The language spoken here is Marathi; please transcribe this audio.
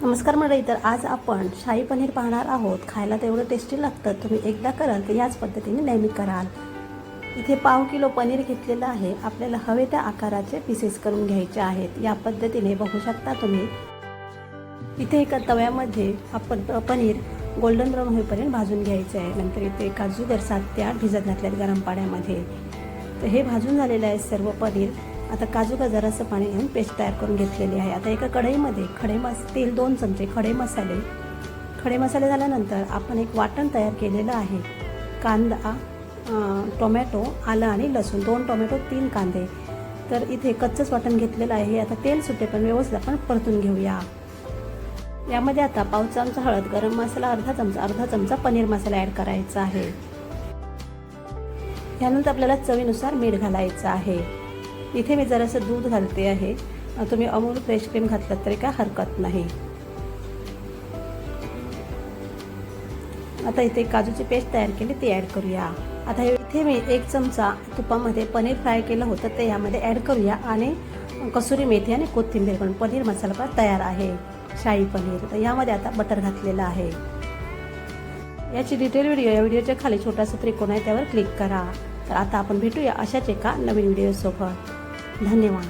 नमस्कार मंडळी, तर आज आपण शाही पनीर पाहणार आहोत। खायला तेवढं टेस्टी लागतं, तुम्ही एकदा कराल तर याच पद्धतीने नेहमी कराल। इथे पाव किलो पनीर घेतलेलं आहे। आपल्याला हवे त्या आकाराचे पीसेस करून घ्यायचे आहेत। या पद्धतीने बघू शकता तुम्ही। इथे एका तव्यामध्ये आपण पनीर गोल्डन ब्राऊन होईपर्यंत भाजून घ्यायचे आहे। नंतर इथे काजू 7 ते 8 भिजत घातल्यात गरम पाण्यामध्ये। तर हे भाजून झालेले आहे सर्व पनीर। आता काजू का जरासं पाणी घालून पेस्ट तयार करून घेतलेली आहे। आता एका कढईमध्ये तेल 2 चमचे, खडे मसाले झाल्यानंतर आपण एक वाटण तयार केलेलं आहे। कांदा, टोमॅटो, आलं आणि लसूण, 2 टोमॅटो 3 कांदे। तर इथे कच्चंच वाटण घेतलेलं आहे। आता तेल सुटे पण व्यवस्थित आपण परतून घेऊया। यामध्ये आता पाव चमचा हळद, गरम मसाला अर्धा चमचा पनीर मसाला ॲड करायचा आहे। यानंतर आपल्याला चवीनुसार मीठ घालायचं आहे। इथे मी जरासं दूध घालते आहे। तुम्ही अमूल फ्रेश क्रीम घातलात तरी काय हरकत नाही। आता इथे काजूची पेस्ट तयार केली ती ॲड करूया। आता इथे मी 1 चमचा तुपामध्ये पनीर फ्राय केलं होतं ते यामध्ये ॲड करूया आणि कसुरी मेथी आणि कोथिंबीर घालून पनीर मसाला तयार आहे, शाही पनीर। तर यामध्ये आता बटर घातलेलं आहे। याची डिटेल व्हिडिओ या व्हिडिओच्या खाली छोटासा त्रिकोण आहे त्यावर क्लिक करा। तर आता आपण भेटूया अशाच एका नवीन व्हिडिओसोबत। धन्यवाद।